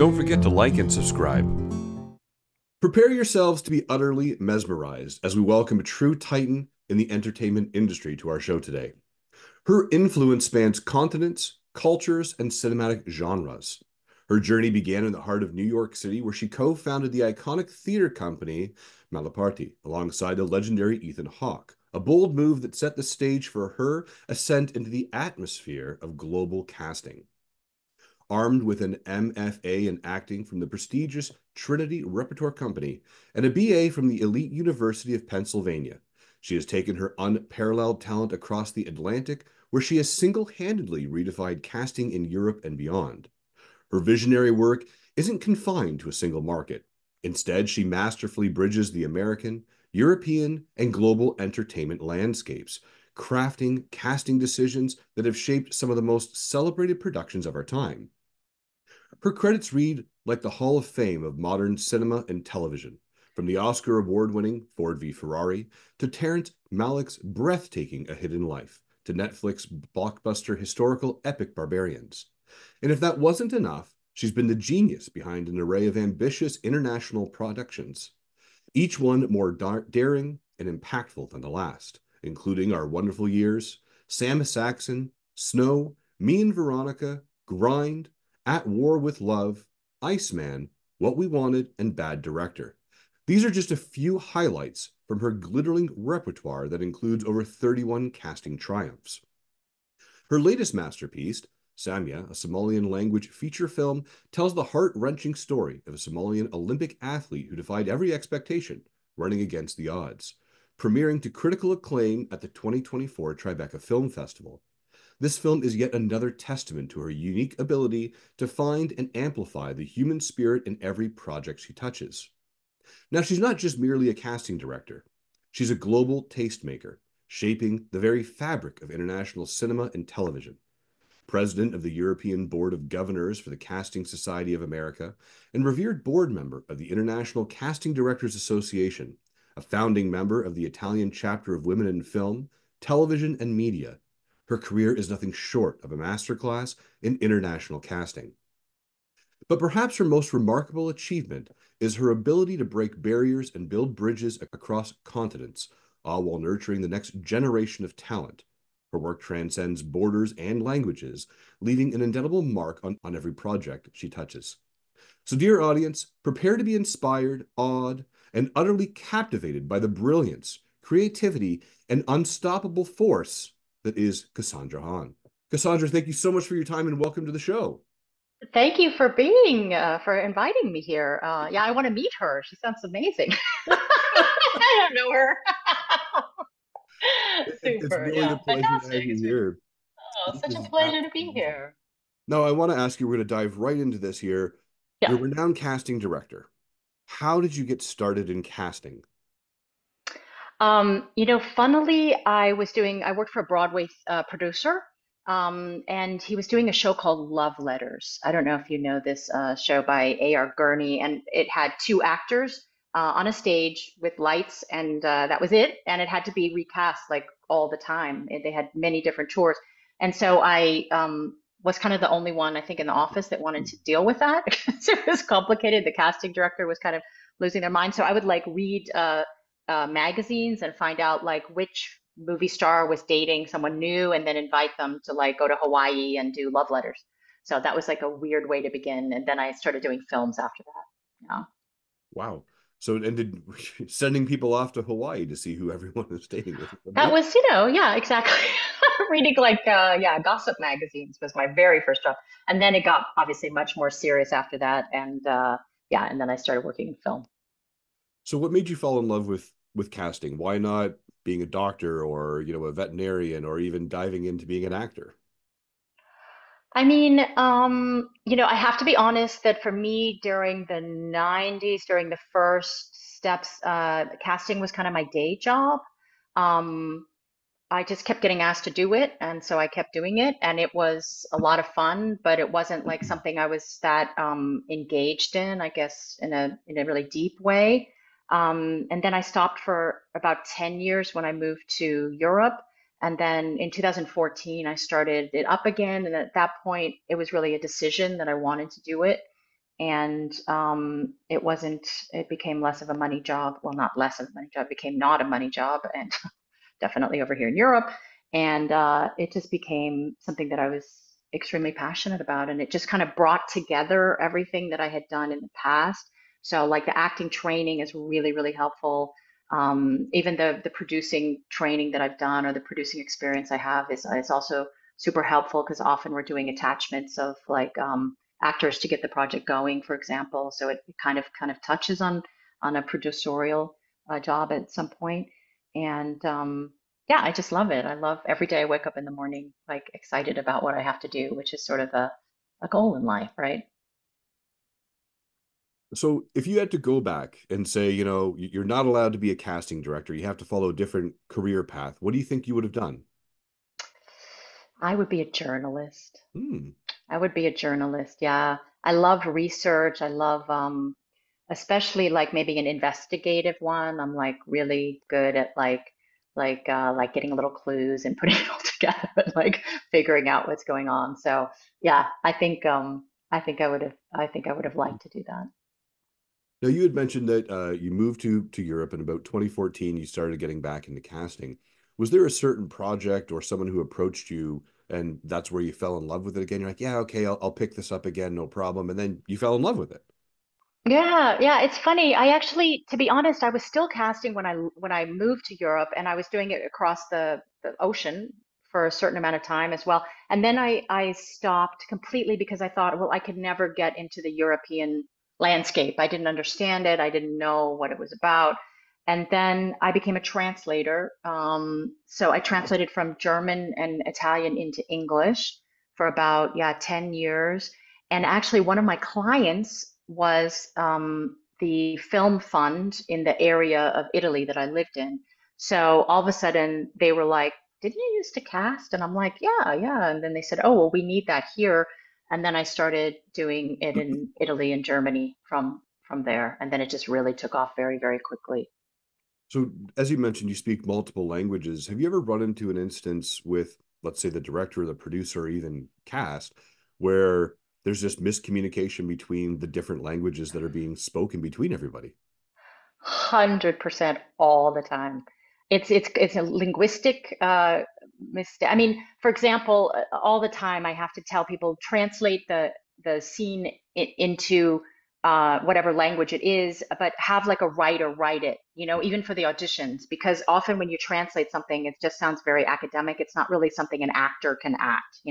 Don't forget to like and subscribe. Prepare yourselves to be utterly mesmerized as we welcome a true titan in the entertainment industry to our show today. Her influence spans continents, cultures, and cinematic genres. Her journey began in the heart of New York City, where she co-founded the iconic theater company Malaparti alongside the legendary Ethan Hawke, a bold move that set the stage for her ascent into the atmosphere of global casting. Armed with an MFA in acting from the prestigious Trinity Repertoire Company and a BA from the elite University of Pennsylvania, she has taken her unparalleled talent across the Atlantic, where she has single-handedly redefined casting in Europe and beyond. Her visionary work isn't confined to a single market. Instead, she masterfully bridges the American, European, and global entertainment landscapes, crafting casting decisions that have shaped some of the most celebrated productions of our time. Her credits read like the Hall of Fame of modern cinema and television, from the Oscar award-winning Ford v Ferrari to Terrence Malick's breathtaking A Hidden Life to Netflix blockbuster historical epic Barbarians. And if that wasn't enough, she's been the genius behind an array of ambitious international productions, each one more daring and impactful than the last, including Our Wonderful Years, Sam Saxon, Snow, Me and Veronica, Grind, At War with Love, Iceman, What We Wanted, and Bad Director. These are just a few highlights from her glittering repertoire that includes over 31 casting triumphs. Her latest masterpiece, Samia, a Somalian language feature film, tells the heart-wrenching story of a Somalian Olympic athlete who defied every expectation, running against the odds, premiering to critical acclaim at the 2024 Tribeca Film Festival. This film is yet another testament to her unique ability to find and amplify the human spirit in every project she touches. Now, she's not just merely a casting director. She's a global tastemaker, shaping the very fabric of international cinema and television. President of the European Board of Governors for the Casting Society of America, and revered board member of the International Casting Directors Association, a founding member of the Italian chapter of Women in Film, Television, and Media. Her career is nothing short of a masterclass in international casting. But perhaps her most remarkable achievement is her ability to break barriers and build bridges across continents, all while nurturing the next generation of talent. Her work transcends borders and languages, leaving an indelible mark on every project she touches. So, dear audience, prepare to be inspired, awed, and utterly captivated by the brilliance, creativity, and unstoppable force that is Cassandra Han. Cassandra, thank you so much for your time and welcome to the show. Thank you for inviting me here. Yeah, I want to meet her. She sounds amazing. I don't know her. It's Super. really a Yeah, pleasure to have fantastic. you It's here. This such a is pleasure to be absolutely amazing. here. Now, I want to ask you, we're going to dive right into this here. Yeah. You're a renowned casting director. How did you get started in casting? Funnily, I worked for a Broadway producer, and he was doing a show called Love Letters. I don't know if you know this show by A.R. Gurney, and it had two actors on a stage with lights, and that was it. And it had to be recast like all the time. They had many different tours, and so I was kind of the only one I think in the office that wanted to deal with that because it was complicated. The casting director was kind of losing their mind, so I would like read. Magazines and find out like which movie star was dating someone new and then invite them to like go to Hawaii and do love letters. So that was like a weird way to begin. And then I started doing films after that. Yeah. Wow. So, and did sending people off to Hawaii to see who everyone is dating was That amazing. was, yeah, exactly. Reading like, yeah, gossip magazines was my very first job. And then it got obviously much more serious after that. And yeah, and then I started working in film. So, what made you fall in love with casting? Why not being a doctor or, a veterinarian or even diving into being an actor? I mean, I have to be honest that for me during the 90s, during the first steps, casting was kind of my day job. Um, I just kept getting asked to do it, and so I kept doing it, and it was a lot of fun, but it wasn't like something I was that engaged in, I guess, in a really deep way. And then I stopped for about 10 years when I moved to Europe. And then in 2014, I started it up again. And at that point, it was really a decision that I wanted to do it. and it wasn't. It became less of a money job. Well, not less of a money job. It became not a money job, and definitely over here in Europe. And it just became something that I was extremely passionate about. And it just kind of brought together everything that I had done in the past. So, like the acting training is really, really helpful. Even the producing training that I've done or the producing experience I have is also super helpful because often we're doing attachments of like actors to get the project going, for example. So it kind of touches on a producerial job at some point. And yeah, I just love it. I love every day I wake up in the morning, like excited about what I have to do, which is sort of a goal in life, right? So if you had to go back and say, you're not allowed to be a casting director, you have to follow a different career path, what do you think you would have done? I would be a journalist. Hmm. I would be a journalist. Yeah. I love research. I love especially like maybe an investigative one. I'm like really good at like getting little clues and putting it all together and like figuring out what's going on. So yeah, I think I would have liked to do that. Now, you had mentioned that you moved to Europe in about 2014. You started getting back into casting. Was there a certain project or someone who approached you, and that's where you fell in love with it again? You're like, yeah, okay, I'll pick this up again, no problem. And then you fell in love with it. Yeah, yeah, it's funny. I actually, to be honest, I was still casting when I moved to Europe, and I was doing it across the ocean for a certain amount of time as well. And then I stopped completely because I thought, well, I could never get into the European landscape. I didn't understand it. I didn't know what it was about. And then I became a translator. So I translated from German and Italian into English for about, yeah, 10 years. And actually, one of my clients was the film fund in the area of Italy that I lived in. So all of a sudden, they were like, "Didn't you used to cast?" And I'm like, "Yeah, yeah." And then they said, "Oh, well, we need that here." And then I started doing it in Italy and Germany from there. And then it just really took off very, very quickly. So, as you mentioned, you speak multiple languages. Have you ever run into an instance with, let's say, the director, the producer, or even cast, where there's just miscommunication between the different languages that are being spoken between everybody? 100% all the time. It's a linguistic mistake. I mean, for example, all the time I have to tell people translate the scene into whatever language it is, but have like a writer write it, even for the auditions, because often when you translate something, it just sounds very academic. It's not really something an actor can act.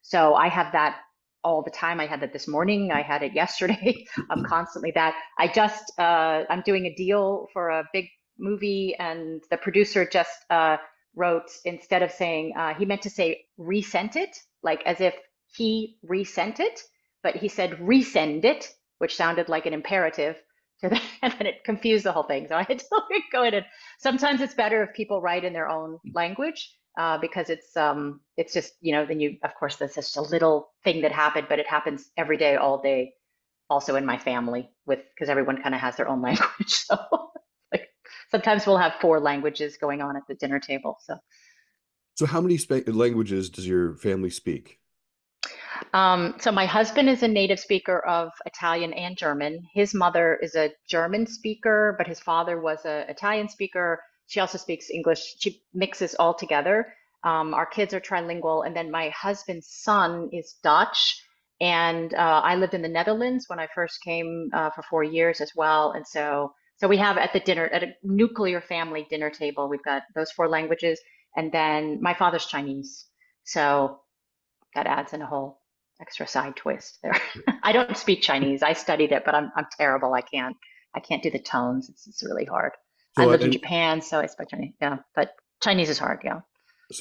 So I have that all the time. I had that this morning. I had it yesterday. I'm constantly that. I'm doing a deal for a big movie, and the producer just wrote, instead of saying, he meant to say resent it, like as if he resent it, but he said resend it, which sounded like an imperative to the, and then it confused the whole thing. So I had to like go in and sometimes it's better if people write in their own language because it's just, then you, of course, there's just a little thing that happened, but it happens every day, all day, also in my family with because everyone kind of has their own language. So like sometimes we'll have four languages going on at the dinner table. So So, how many languages does your family speak? so my husband is a native speaker of Italian and German. His mother is a German speaker, but his father was an Italian speaker. She also speaks English. She mixes all together. Our kids are trilingual, and then my husband's son is Dutch. And I lived in the Netherlands when I first came for 4 years as well. And so we have at a nuclear family dinner table, we've got those four languages. And then my father's Chinese. So that adds in a whole extra side twist there. I don't speak Chinese. I studied it, but I'm terrible. I can't do the tones. It's really hard. I So, lived in Japan, so I spoke Chinese. Yeah, but Chinese is hard. Yeah.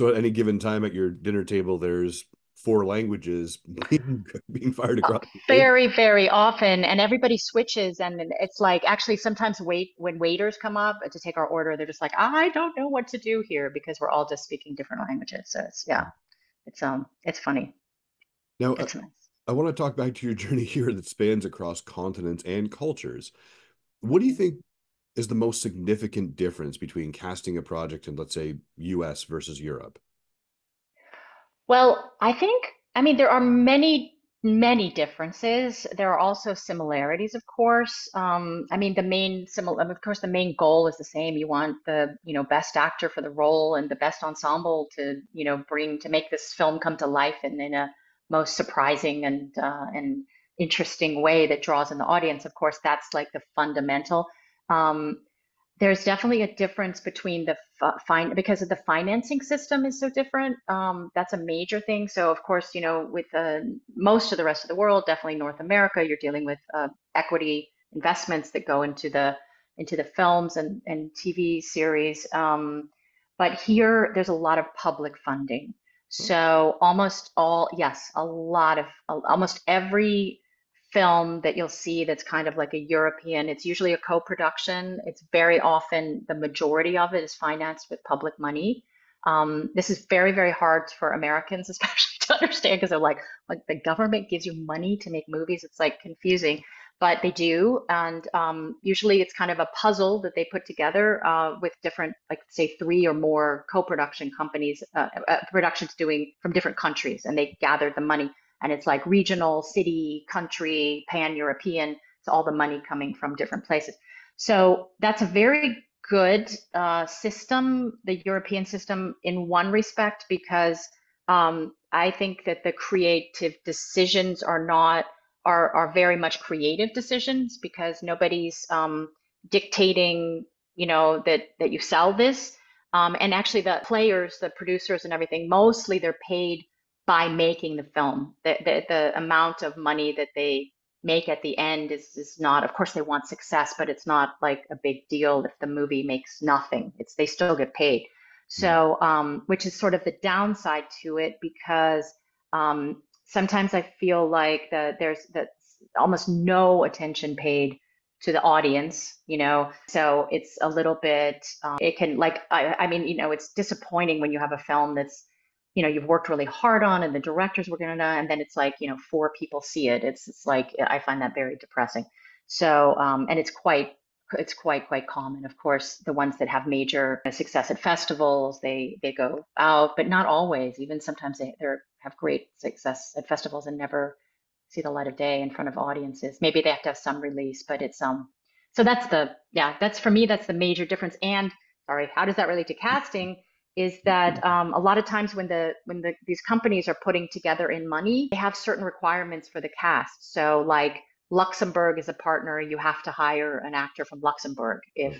at any given time at your dinner table, there's four languages being fired Uh, across the table. Very, very often, and everybody switches, and it's like actually sometimes when waiters come up to take our order, they're just like, I don't know what to do here because we're all just speaking different languages. So it's funny. Now, It's nice. I want to talk back to your journey here that spans across continents and cultures. What do you think is the most significant difference between casting a project in, let's say, US versus Europe? Well, I mean, there are many. Many differences. There are also similarities, of course. I mean, of course, the main goal is the same. You want the, best actor for the role and the best ensemble to, to make this film come to life and in a most surprising and interesting way that draws in the audience. Of course, that's like the fundamental. Um, there's definitely a difference between the because of the financing system is so different. That's a major thing. So of course, with most of the rest of the world, definitely North America, you're dealing with equity investments that go into the films and TV series. But here, there's a lot of public funding. So yes, almost every film that you'll see that's kind of like a European, it's usually a co-production. It's very often the majority of it is financed with public money. This is very, very hard for Americans, especially to understand because they're like the government gives you money to make movies. It's like confusing, but they do. And usually it's kind of a puzzle that they put together with different, like say three or more co-production companies, productions doing from different countries, and they gather the money and it's like regional, city, country, pan-European. It's all the money coming from different places. So that's a very good system, the European system, in one respect, because I think that the creative decisions are very much creative decisions because nobody's dictating, that you sell this. And actually, the players, the producers, and everything, mostly they're paid by making the film. The amount of money that they make at the end is not, of course, they want success, but it's not like a big deal if the movie makes nothing. They still get paid. Mm. So, which is sort of the downside to it because sometimes I feel like there's almost no attention paid to the audience, so it's a little bit, it can like, I mean, it's disappointing when you have a film that's, you've worked really hard on and the director's working on it, and then it's like, four people see it. It's like, I find that very depressing. So, and it's quite common. Of course, the ones that have major success at festivals, they go out, but not always. Even sometimes they have great success at festivals and never see the light of day in front of audiences. Maybe they have to have some release, but it's so that's for me, that's the major difference. And sorry, how does that relate to casting? Is that a lot of times when these companies are putting together in money, they have certain requirements for the cast. So like Luxembourg is a partner, you have to hire an actor from Luxembourg if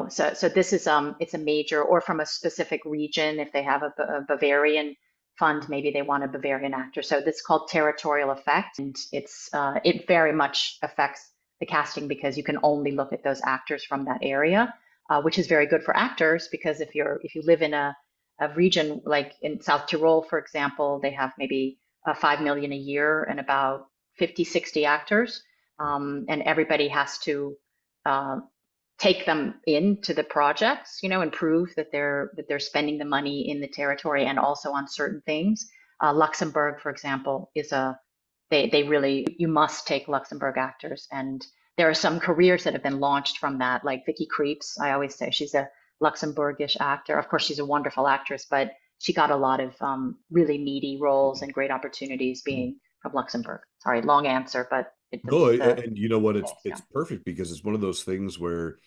so this is it's a major, or from a specific region. If they have a Bavarian fund, maybe they want a Bavarian actor. So this is called territorial effect, and it very much affects the casting because you can only look at those actors from that area, which is very good for actors because if you live in a region like in South Tyrol, for example, they have maybe 5 million a year and about 50, 60 actors, and everybody has to uh, take them into the projects, and prove that they're spending the money in the territory and also on certain things. Luxembourg, for example, they really, you must take Luxembourg actors, and there are some careers that have been launched from that, like Vicky Creeps. I always say she's a Luxembourgish actor. Of course, she's a wonderful actress, but she got a lot of really meaty roles and great opportunities being from Luxembourg. Sorry, long answer, but No, the and you know what? It's case, yeah. it's perfect because it's one of those things where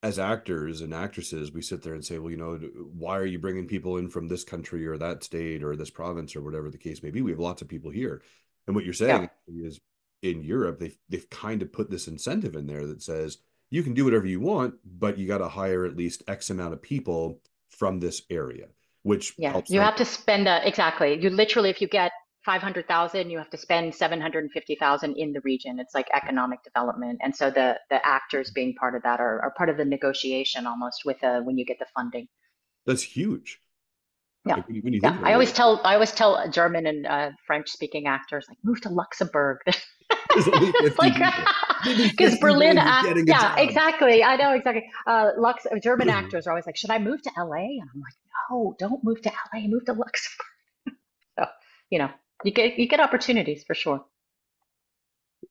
as actors and actresses, we sit there and say, well, why are you bringing people in from this country or that state or this province or whatever the case may be? We have lots of people here. And what you're Yeah. saying is in Europe, they've kind of put this incentive in there that says you can do whatever you want, but you got to hire at least X amount of people from this area, which Yeah, helps you them. have to spend exactly. You literally, if you get 500,000, you have to spend 750,000 in the region. It's like economic development, and so the actors being part of that are part of the negotiation almost with when you get the funding. That's huge. Yeah, Like when you think yeah. about I always tell German and French speaking actors like move to Luxembourg. there's only It's 50 like people. Maybe because Berlin, 51 getting a yeah, job. exactly. I know exactly. German actors are always like, should I move to LA? And I'm like, no, don't move to LA. Move to Luxembourg. So, you know, you get opportunities for sure.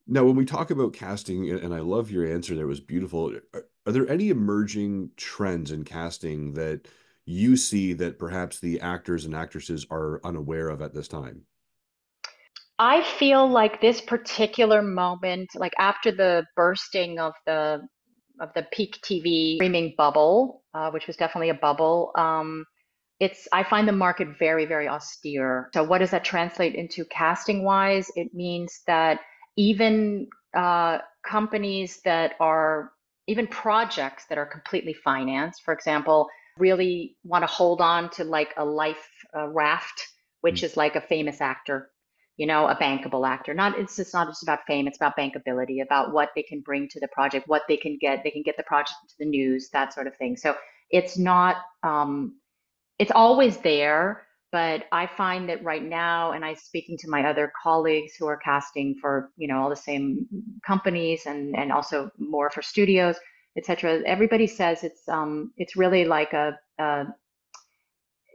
Now, when we talk about casting, and I love your answer there, was beautiful. Are there any emerging trends in casting that you see that perhaps the actors and actresses are unaware of at this time? I feel like this particular moment, like after the bursting of the peak TV streaming bubble, which was definitely a bubble, it's I find the market very, very austere. So what does that translate into casting wise? It means that even companies that are even projects that are completely financed, for example, really want to hold on to like a life raft, which is like a famous actor, a bankable actor. Not it's not just about fame, it's about bankability, about what they can bring to the project, what they can get. They can get the project into the news, that sort of thing. So it's not it's always there, but I find that right now, and I speaking to my other colleagues who are casting for, all the same companies and also more for studios, et cetera, everybody says it's really like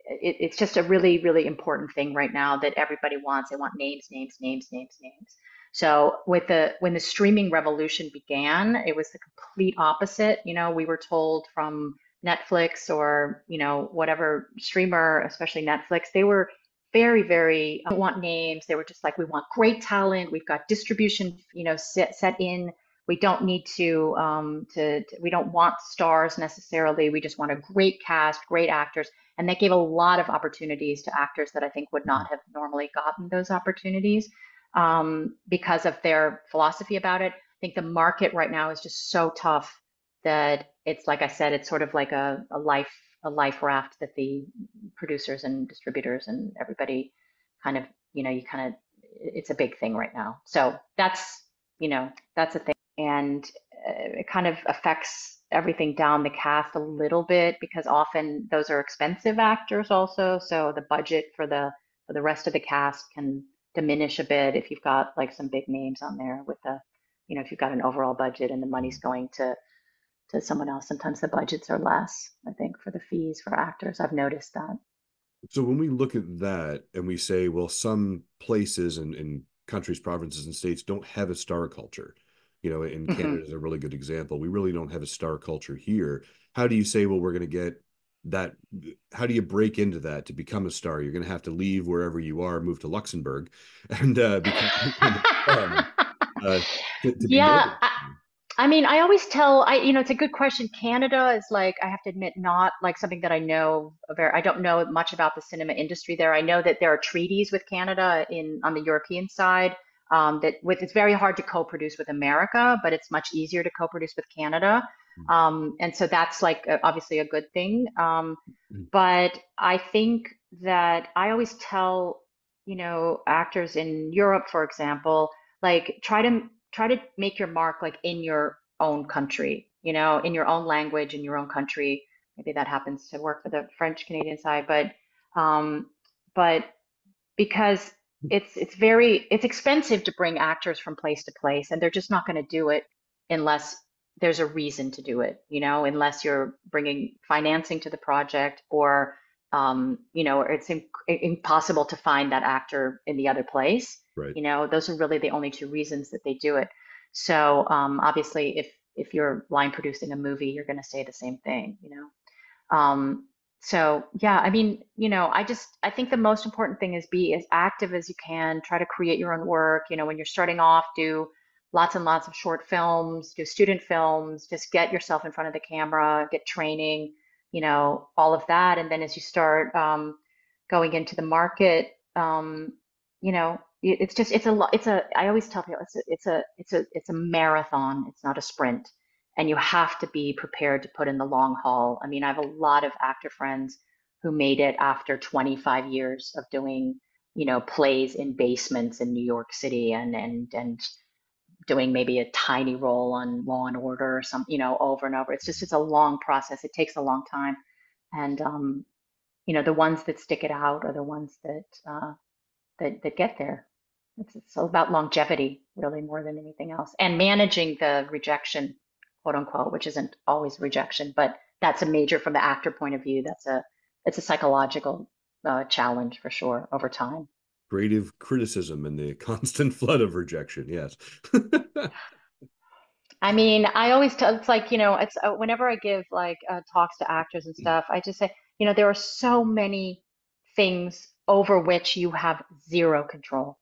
it's just a really, really important thing right now that everybody wants. They want names, names, names, names, names. So when the streaming revolution began, it was the complete opposite. We were told from Netflix or, whatever streamer, especially Netflix, they were very, very want names. They were just like, we want great talent. We've got distribution, set in. We don't need we don't want stars necessarily. We just want a great cast, great actors. And that gave a lot of opportunities to actors that I think would not have normally gotten those opportunities because of their philosophy about it. I think the market right now is just so tough that it's like I said, it's sort of like a life raft that the producers and distributors and everybody kind of, you kind of it's a big thing right now. So that's a thing. And it kind of affects everything down the cast a little bit because often those are expensive actors also. So the budget for the rest of the cast can diminish a bit if you've got like some big names on there with if you've got an overall budget and the money's going to someone else, sometimes the budgets are less, I think, for the fees for actors. I've noticed that. So when we look at that and we say, well, some places and countries, provinces, and states don't have a star culture, and Canada Hmm. is a really good example. We really don't have a star culture here. How do you say, well, we're going to get that? How do you break into that to become a star? You're going to have to leave wherever you are, move to Luxembourg, and become a star uh, to be Yeah, noticed. I mean, I always tell it's a good question. Canada is like, I have to admit, not like something that I know very, I don't know much about the cinema industry there. I know that there are treaties with Canada on the European side, it's very hard to co-produce with America, but it's much easier to co-produce with Canada. And so that's like obviously a good thing. But I think that I always tell, actors in Europe, for example, like try to make your mark like in your own country, in your own language, in your own country. Maybe that happens to work for the French Canadian side, um, but because it's expensive to bring actors from place to place, and they're just not going to do it unless there's a reason to do it, unless you're bringing financing to the project or or it's impossible to find that actor in the other place. Right. Those are really the only two reasons that they do it. So obviously, if you're line producing a movie, you're going to say the same thing. So yeah, I mean, I think the most important thing is be as active as you can, try to create your own work. When you're starting off, do lots and lots of short films, do student films, just get yourself in front of the camera, get training, all of that. And then as you start going into the market, it's just, I always tell people it's a marathon. It's not a sprint, and you have to be prepared to put in the long haul. I mean, I have a lot of actor friends who made it after 25 years of doing, plays in basements in New York City and doing maybe a tiny role on Law and Order or some, over and over. It's a long process. It takes a long time. And the ones that stick it out are the ones that get there. It's all about longevity, really, more than anything else, and managing the rejection, quote unquote, which isn't always rejection, but that's a major from the actor point of view. It's a psychological challenge for sure over time. Creative criticism and the constant flood of rejection. Yes. I mean, I always tell it's like it's whenever I give like talks to actors and stuff, I just say there are so many things over which you have zero control.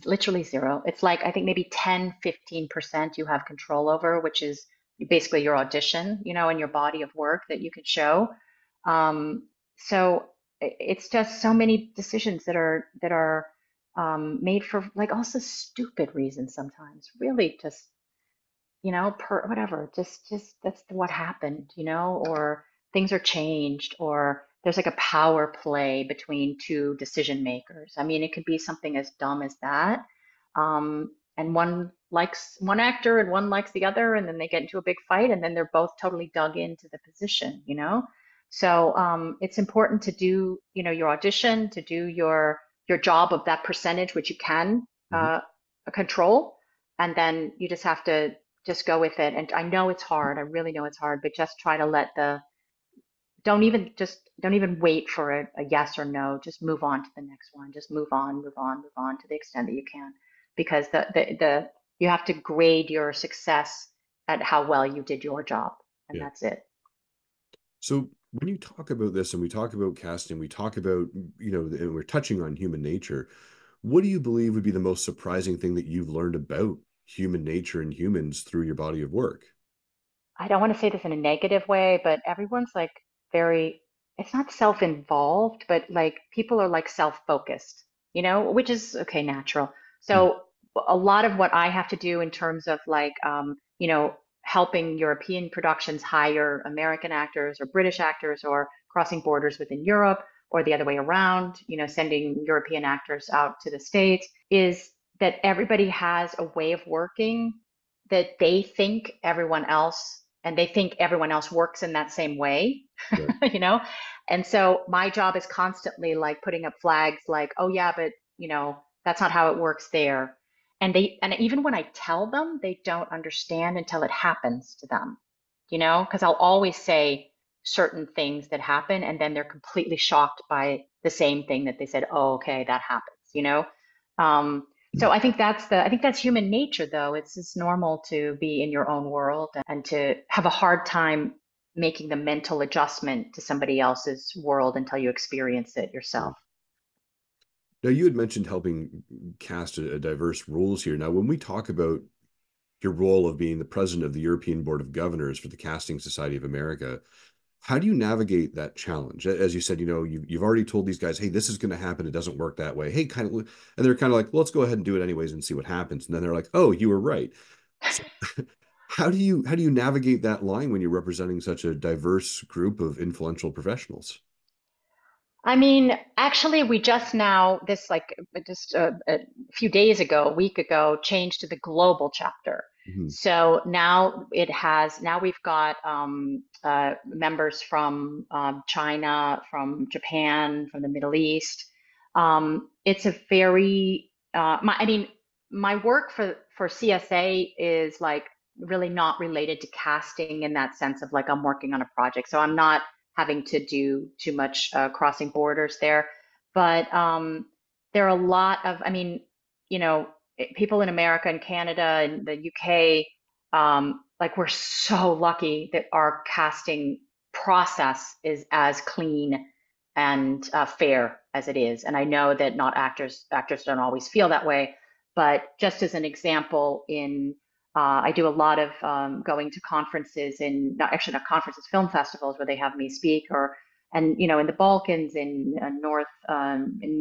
Literally zero. It's like I think maybe 10, 15% you have control over, which is basically your audition, and your body of work that you can show. So it's just so many decisions that are made for like also stupid reasons sometimes. Really just per whatever, just that's what happened, or things are changed, or there's like a power play between two decision makers. I mean, it could be something as dumb as that. And one likes one actor and one likes the other, and then they get into a big fight, and then they're both totally dug into the position. So it's important to do, your audition, to do your job of that percentage, which you can Mhm. control, and then you just have to just go with it. And I know it's hard. I really know it's hard, but just try to don't even wait for a yes or no. Just move on to the next one. Just move on, move on, move on to the extent that you can, because the you have to grade your success at how well you did your job, and Yeah. that's it. So when you talk about this and we talk about casting, we talk about, and we're touching on human nature, what do you believe would be the most surprising thing that you've learned about human nature and humans through your body of work? I don't want to say this in a negative way, but everyone's like very, it's not self-involved, but like people are like self-focused, which is okay, natural. Mm. So a lot of what I have to do in terms of like, helping European productions hire American actors or British actors or crossing borders within Europe or the other way around, sending European actors out to the States, is that everybody has a way of working that they think everyone else and they think everyone else works in that same way, Right. you know? And so my job is constantly like putting up flags like, oh yeah, but that's not how it works there. And even when I tell them, they don't understand until it happens to them, because I'll always say certain things that happen and then they're completely shocked by the same thing that they said, oh, okay, that happens. Um, so I think that's human nature though. It's just normal to be in your own world and to have a hard time making the mental adjustment to somebody else's world until you experience it Yeah. yourself. Now, you had mentioned helping cast a diverse roles here. Now, when we talk about your role of being the president of the European Board of Governors for the Casting Society of America, how do you navigate that challenge? As you said, you've already told these guys, hey, this is going to happen. It doesn't work that way. Hey, and they're kind of like, well, let's go ahead and do it anyways and see what happens. And then they're like, oh, you were right. So how do you navigate that line when you're representing such a diverse group of influential professionals? I mean, actually, we just now, this like just a few days ago, a week ago, changed to the global chapter. Mhm. So now we've got members from China, from Japan, from the Middle East. It's a very, I mean, my work for CSA is like really not related to casting in that sense of like I'm working on a project. So I'm not having to do too much crossing borders there. But there are a lot of, I mean, people in America and Canada and the UK, like we're so lucky that our casting process is as clean and fair as it is. And I know that not actors don't always feel that way, but just as an example, I do a lot of going to conferences not conferences, film festivals where they have me speak, and in the Balkans, in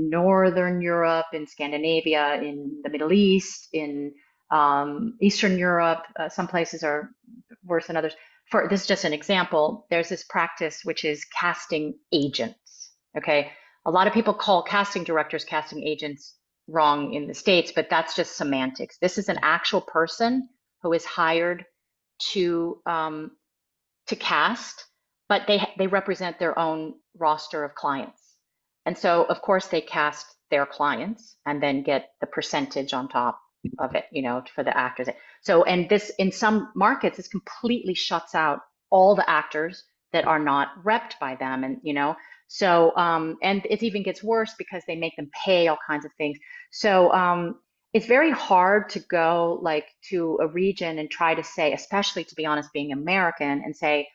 Northern Europe, in Scandinavia, in the Middle East, in Eastern Europe. Some places are worse than others. For this is just an example. There's this practice which is casting agents. Okay, a lot of people call casting directors casting agents wrong in the States, but that's just semantics. This is an actual person who is hired to cast, but they represent their own roster of clients, and so of course they cast their clients and then get the percentage on top of it, for the actors. So, and this in some markets, this completely shuts out all the actors that are not repped by them, and and it even gets worse because they make them pay all kinds of things. So it's very hard to go like to a region and try to say, especially to be honest, being American, and say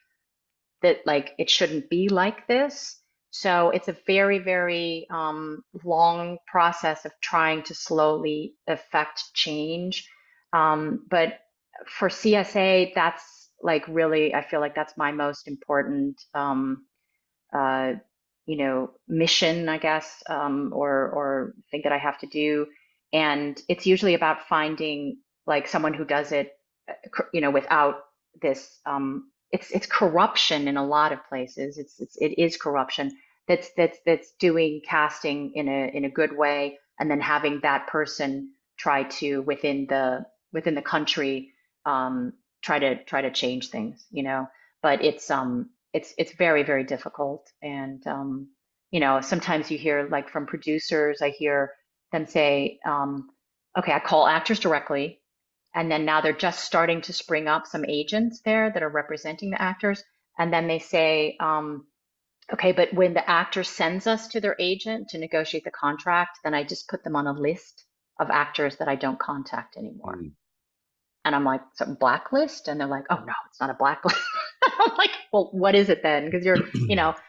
that like it shouldn't be like this. So it's a very, very long process of trying to slowly affect change. But for CSA, that's like really, I feel like that's my most important uh, mission, I guess, or thing that I have to do. And it's usually about finding like someone who does it, without this. It's corruption in a lot of places. It is corruption that's doing casting in a good way, and then having that person try to within the country try to change things, but it's very, very difficult. And sometimes you hear like from producers, I hear them say, okay, I call actors directly, and then now they're just starting to spring up some agents there that are representing the actors. And then they say, okay, but when the actor sends us to their agent to negotiate the contract, then I just put them on a list of actors that I don't contact anymore. Mm. And I'm like, so blacklist? And they're like, oh no, it's not a blacklist. I'm like, well, what is it then? Because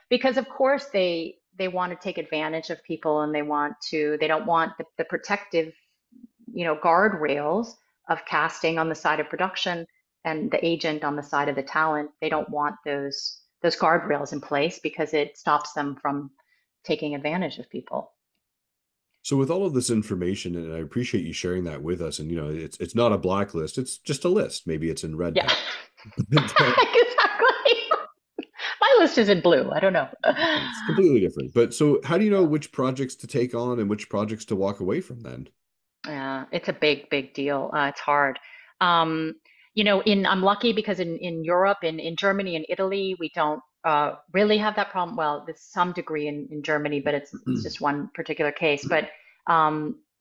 because of course they want to take advantage of people, and they don't want the protective, guardrails of casting on the side of production and the agent on the side of the talent. They don't want those guardrails in place because it stops them from taking advantage of people. So with all of this information, and I appreciate you sharing that with us, and it's not a blacklist, it's just a list. Maybe it's in red Yeah, pen. But, exactly. My list is in blue. I don't know. it's completely different. But so how do you know which projects to take on and which projects to walk away from then? Yeah, it's a big, big deal. It's hard. Um, I'm lucky because in Europe, in Germany and Italy, we don't really have that problem. Well, there's some degree in Germany, but it's just one particular case. But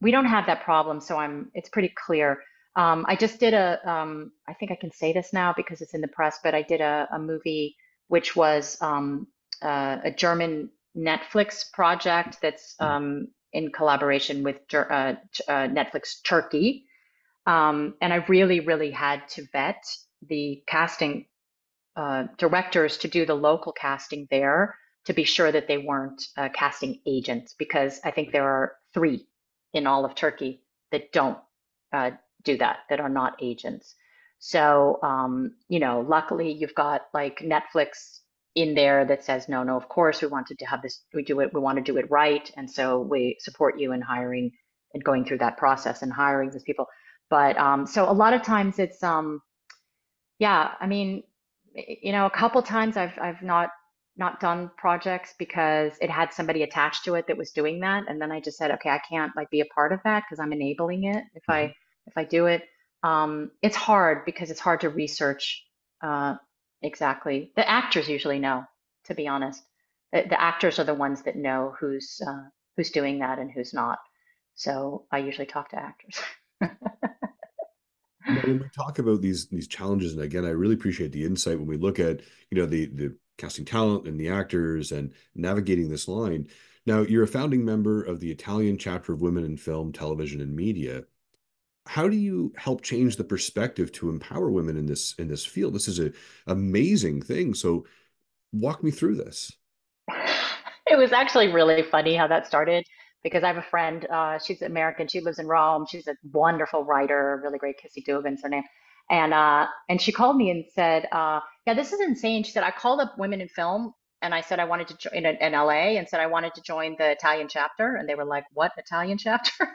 we don't have that problem, so it's pretty clear. I just did I think I can say this now because it's in the press, but I did a movie which was a German Netflix project that's in collaboration with Netflix Turkey. And I really, really had to vet the casting directors to do the local casting there to be sure that they weren't casting agents, because I think there are three in all of Turkey that don't uh, do that, that are not agents. So, luckily you've got like Netflix in there that says, no, no, of course we wanted to have this, we want to do it right. And so we support you in hiring and going through that process and hiring these people. But so a lot of times it's, yeah, I mean, a couple times I've not done projects because it had somebody attached to it that was doing that, and then I just said, okay, I can't like be a part of that because I'm enabling it Mhm. if I do it. It's hard because it's hard to research uh, exactly. The actors usually know, to be honest. The actors are the ones that know who's doing that and who's not. So I usually talk to actors. Now, when we talk about these challenges, and again, I really appreciate the insight when we look at, the casting talent and the actors and navigating this line. Now, you're a founding member of the Italian chapter of Women in Film, Television, and Media. How do you help change the perspective to empower women in this field? This is a amazing thing. So walk me through this. It was actually really funny how that started because I have a friend, she's American, she lives in Rome. She's a wonderful writer, really great. Kissy Dugan's her name. And she called me and said, yeah, this is insane. She said, I called up Women in Film and I said I wanted to join in LA and said I wanted to join the Italian chapter. And they were like, what Italian chapter?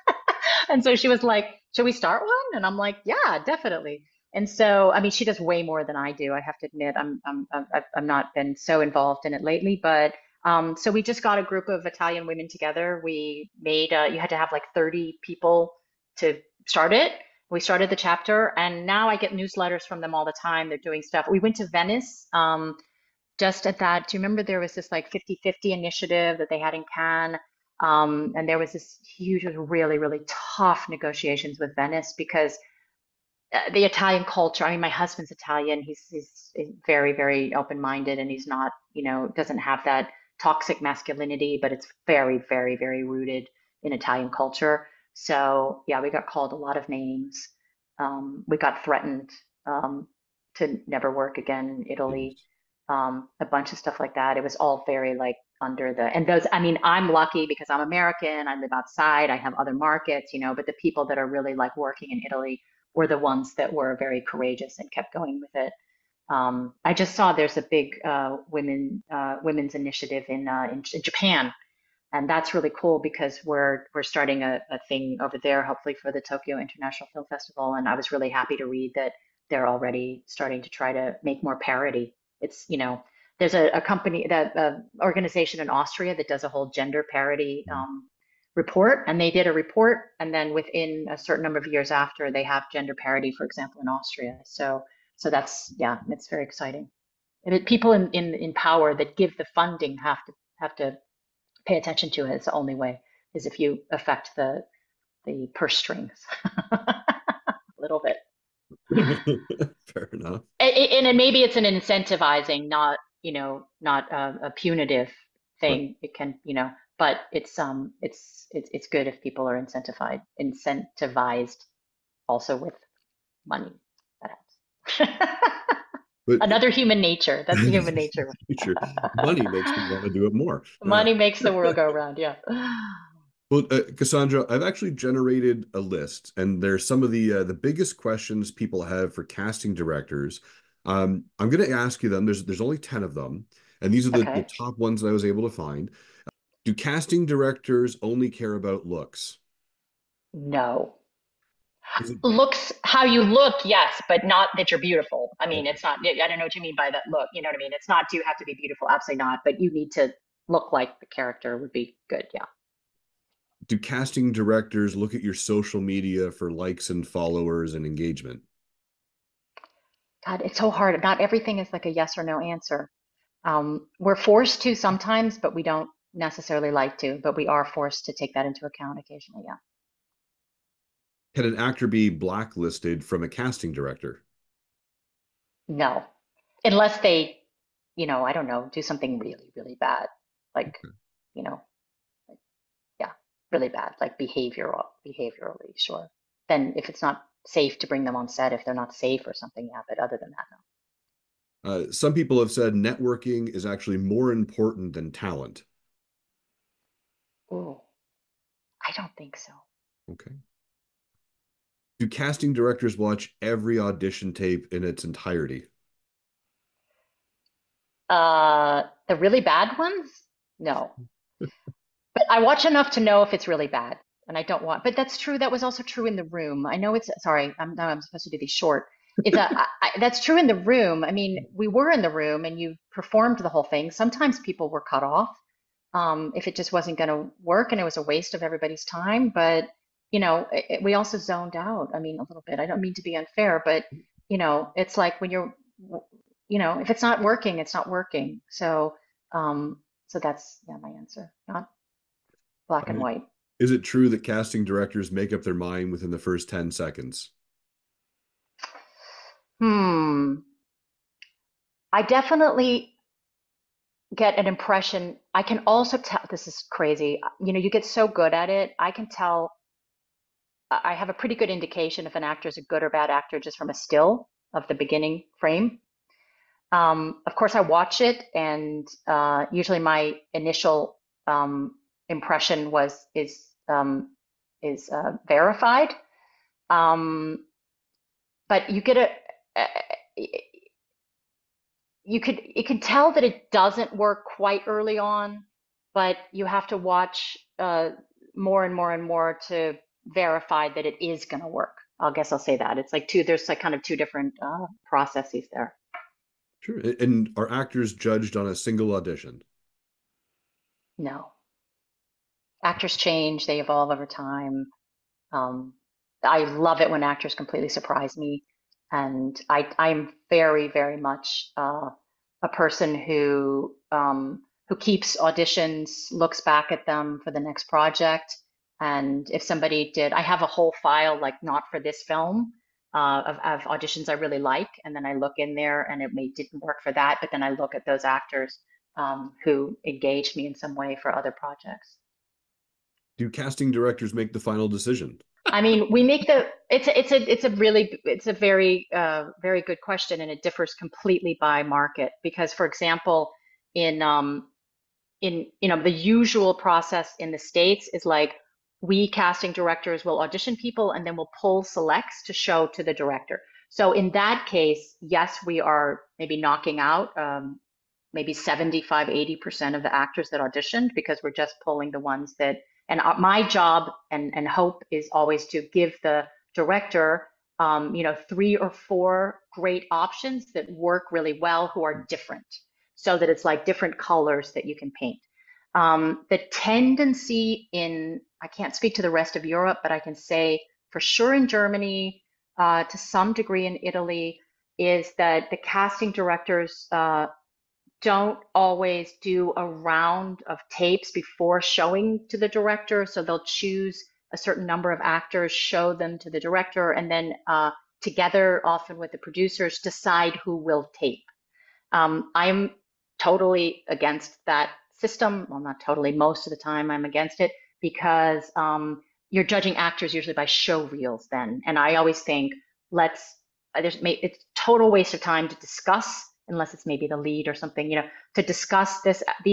And so she was like, should we start one? And I'm like, yeah, definitely. And so, I mean, she does way more than I do. I have to admit, I'm not been so involved in it lately, but so we just got a group of Italian women together. We made, you had to have like 30 people to start it. We started the chapter, and now I get newsletters from them all the time. They're doing stuff. We went to Venice just at that. Do you remember there was this like 50-50 initiative that they had in Cannes? And there was this huge, really, really tough negotiations with Venice because the Italian culture. I mean, my husband's Italian. He's very, very open-minded, and he's not, doesn't have that toxic masculinity, but it's very, very, very rooted in Italian culture. So yeah, we got called a lot of names. We got threatened to never work again in Italy. A bunch of stuff like that. It was all very like under the, and those, I mean, I'm lucky because I'm American, I live outside, I have other markets, but the people that are really like working in Italy were the ones that were very courageous and kept going with it. I just saw there's a big women's initiative in Japan, and that's really cool because we're starting a thing over there, hopefully for the Tokyo International Film Festival. And I was really happy to read that they're already starting to try to make more parity. It's, there's a company that organization in Austria that does a whole gender parity report, and they did a report, and then within a certain number of years after, they have gender parity, for example, in Austria. So that's, yeah, it's very exciting. And people in power that give the funding have to pay attention to it. It's the only way is if you affect the purse strings a little bit. Fair enough. And maybe it's an incentivizing, not not a punitive Right. thing. It can, but it's good if people are incentivized also with money. That helps. But Another human nature. That's human nature. sure, money makes me want to do it more. Money makes the world go round. Yeah. Well, Cassandra, I've actually generated a list, and there's some of the biggest questions people have for casting directors. I'm going to ask you them. There's only 10 of them, and these are the Okay. top ones that I was able to find. Do casting directors only care about looks? No. Is it Looks how you look, yes, but not that you're beautiful. I mean, okay? it's not, I don't know what you mean by that look. You know what I mean? It's not, do you have to be beautiful? Absolutely not. But you need to look like the character would be good. Yeah. Do casting directors look at your social media for likes and followers and engagement? God, it's so hard. Not everything is like a yes or no answer. We're forced to sometimes, but we don't necessarily like to, but we are forced to take that into account occasionally. Yeah. Can an actor be blacklisted from a casting director? No, unless they, I don't know, do something really, really bad. Like, you know, yeah, really bad, like behaviorally, sure. Then if it's not safe to bring them on set, if they're not safe or something, yeah. But other than that, Some people have said networking is actually more important than talent. no. Ooh, I don't think so. Okay. Do casting directors watch every audition tape in its entirety? The really bad ones? No. But I watch enough to know if it's really bad. And I don't want, but that's true. That was also true in the room. I know it's, sorry, I'm supposed to do these short. That's true in the room. I mean, we were in the room and you performed the whole thing. Sometimes people were cut off, if it just wasn't going to work and it was a waste of everybody's time. But, we also zoned out. I mean, a little bit. I don't mean to be unfair, but, it's like when if it's not working, it's not working. So that's, yeah, my answer. Not black and Uh, white. is it true that casting directors make up their mind within the first 10 seconds? Hmm. I definitely get an impression. I can also tell, this is crazy. You get so good at it. I can tell, I have a pretty good indication if an actor is a good or bad actor just from a still of the beginning frame. Of course, I watch it, and usually my initial impression is verified. Um, but you can tell that it doesn't work quite early on, but you have to watch more and more and more to verify that it is going to work. I guess I'll say that. It's like there's like kind of two different processes there. Sure. And are actors judged on a single audition? No. Actors change, they evolve over time. Um, I love it when actors completely surprise me. And I'm very, very much a person who keeps auditions, looks back at them for the next project. And if somebody did, I have a whole file, like not for this film, of auditions I really like. And then I look in there and didn't work for that. But then I look at those actors who engaged me in some way for other projects. Do casting directors make the final decision? I mean, we make the it's a very very good question, and it differs completely by market because, for example, in in, the usual process in the States is like we casting directors will audition people and then we'll pull selects to show to the director. So in that case, yes, we are maybe knocking out maybe 75, 80% of the actors that auditioned because we're just pulling the ones that, and my job and hope is always to give the director, three or four great options that work really well who are different so that it's like different colors that you can paint. The tendency in, I can't speak to the rest of Europe, but I can say for sure in Germany, to some degree in Italy, is that the casting directors don't always do a round of tapes before showing to the director. So they'll choose a certain number of actors, show them to the director, and then together, often with the producers, decide who will tape. I'm totally against that system. Well, not totally, most of the time I'm against it because you're judging actors usually by show reels then. And I always think, it's total waste of time to discuss, unless it's maybe the lead or something, to discuss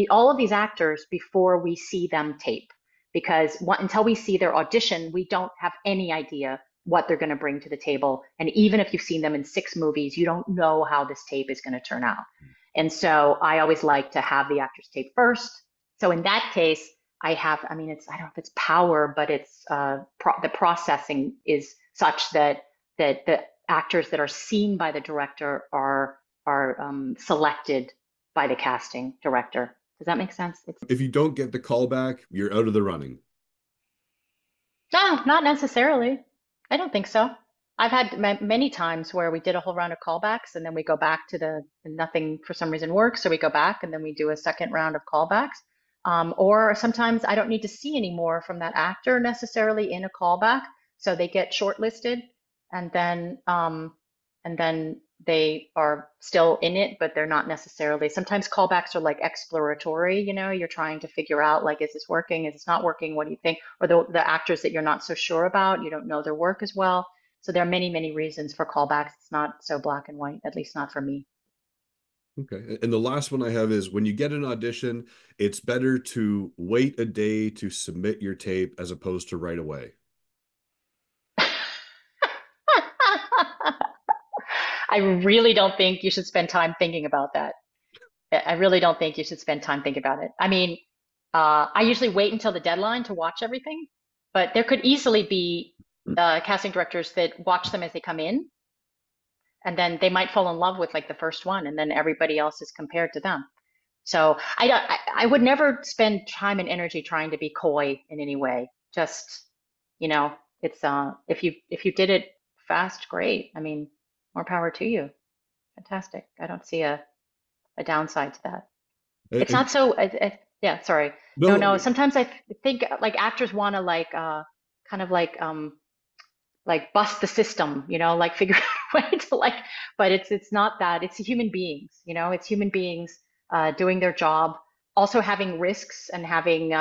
all of these actors before we see them tape. Because until we see their audition, we don't have any idea what they're going to bring to the table. And even if you've seen them in 6 movies, you don't know how this tape is going to turn out. And so I always like to have the actors tape first. So in that case, I mean, I don't know if it's power, but it's the processing is such that the actors that are seen by the director are selected by the casting director. Does that make sense? If you don't get the callback, you're out of the running. No, not necessarily. I don't think so. I've had many times where we did a whole round of callbacks and then we go back to nothing for some reason works, so we go back and then we do a second round of callbacks. Or sometimes I don't need to see any more from that actor necessarily in a callback, so they get shortlisted, and then they are still in it, but they're not necessarily. Sometimes callbacks are like exploratory, you're trying to figure out like, is this working? Is this not working? What do you think? Or the actors that you're not so sure about, you don't know their work as well. So there are many, many reasons for callbacks. It's not so black and white, at least not for me. Okay. And the last one I have is when you get an audition, it's better to wait a day to submit your tape as opposed to right away. I really don't think you should spend time thinking about that. I really don't think you should spend time thinking about it. I mean, I usually wait until the deadline to watch everything, but there could easily be casting directors that watch them as they come in, and then they might fall in love with like the first one, and then everybody else is compared to them. So I would never spend time and energy trying to be coy in any way. Just, it's if you did it fast, great. I mean, more power to you. Fantastic. I don't see a downside to that. It's And not so, yeah, sorry. No, no, no. Sometimes I think like actors want to like, kind of like bust the system, like figure out a way to like, but it's not that. It's human beings, it's human beings doing their job, also having risks and having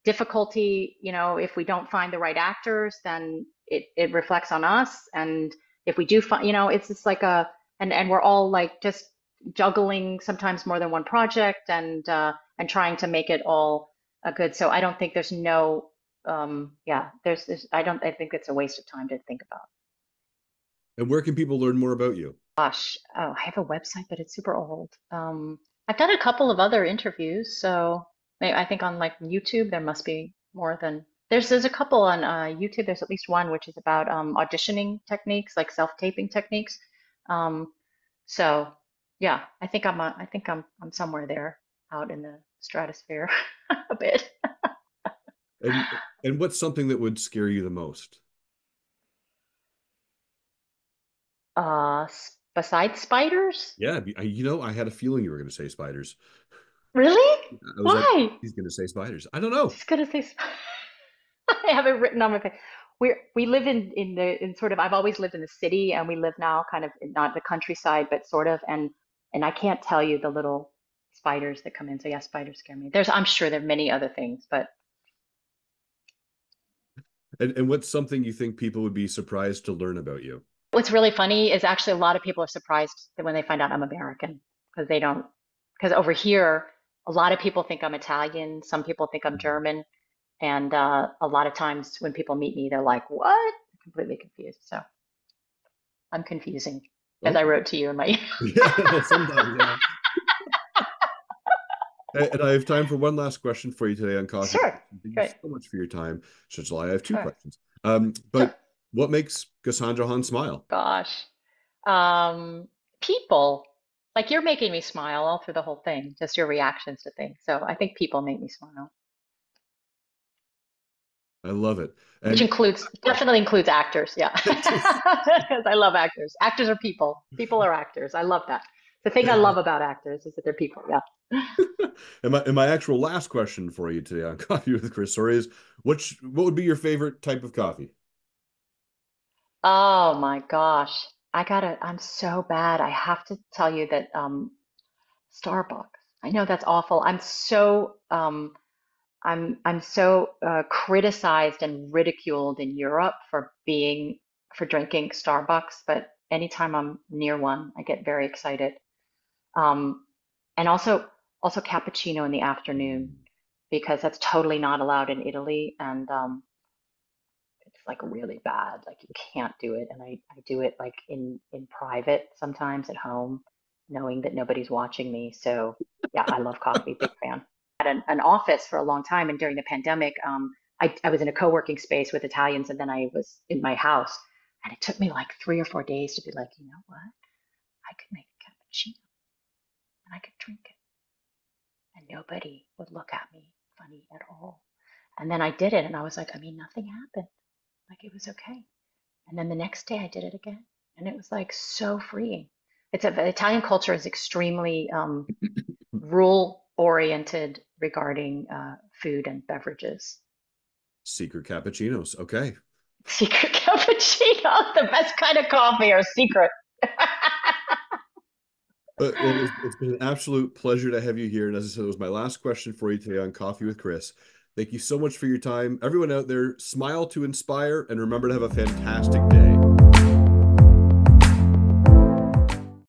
difficulty. If we don't find the right actors, then it reflects on us. And if we do find, it's just like and we're all like just juggling sometimes more than one project and trying to make it all good. So I don't think there's no yeah, I think it's a waste of time to think about. and where can people learn more about you? Gosh, oh, I have a website, but it's super old. I've done a couple of other interviews, so I think on like YouTube there must be more than there's a couple on YouTube. There's at least one which is about auditioning techniques, like self-taping techniques. Um, so yeah, I think I'm somewhere there out in the stratosphere a bit. And and what's something that would scare you the most? Besides spiders? Yeah, I had a feeling you were going to say spiders. Really? I was like, Why? he's going to say spiders. I don't know. Just gonna say I have it written on my face. We live in sort of, I've always lived in the city and we live now kind of not the countryside, but sort of, and I can't tell you the little spiders that come in. So yeah, spiders scare me. I'm sure there are many other things, but And what's something you think people would be surprised to learn about you? what's really funny is actually a lot of people are surprised that when they find out I'm American because they don't, because over here A lot of people think I'm Italian. Some people think I'm German. And a lot of times when people meet me, they're like, "What?" I'm completely confused. So I'm confusing, as I Okay. wrote to you in my. Yeah, well, sometimes, yeah. And I have time for one last question for you today on coffee. Sure. Thank you Good. so much for your time. So July, I have two Sure. questions. Sure. But what makes Cassandra Han smile? Gosh. Um, People, like you're making me smile all through the whole thing, just your reactions to things. So I think people make me smile, I love it. which And definitely includes actors. Yeah. Because I love actors. Actors are people. People are actors. I love that. The thing I love about actors is that they're people. Yeah. and my actual last question for you today on Coffee with Chris, sorry, is what would be your favorite type of coffee? Oh my gosh. I'm so bad. I have to tell you that Starbucks. I know that's awful. I'm so criticized and ridiculed in Europe for drinking Starbucks, but anytime I'm near one, I get very excited. Um, and also cappuccino in the afternoon because that's totally not allowed in Italy, and it's like really bad. Like you can't do it, and I do it like in private sometimes at home, knowing that nobody's watching me. So yeah, I love coffee, big fan. Had an office for a long time, and during the pandemic, I was in a co-working space with Italians, and then I was in my house, and it took me like 3 or 4 days to be like, you know what? I could make a cappuccino and I could drink it, and nobody would look at me funny at all. And then I did it, and I was like, I mean, nothing happened. Like it was okay. And then the next day I did it again, and it was like so freeing. The Italian culture is extremely rule oriented regarding food and beverages. Secret cappuccinos. Okay. Secret cappuccino, the best kind of coffee, or secret. Well, it's been an absolute pleasure to have you here. And as I said, it was my last question for you today on Coffee with Chris. Thank you so much for your time. Everyone out there, smile to inspire and remember to have a fantastic day.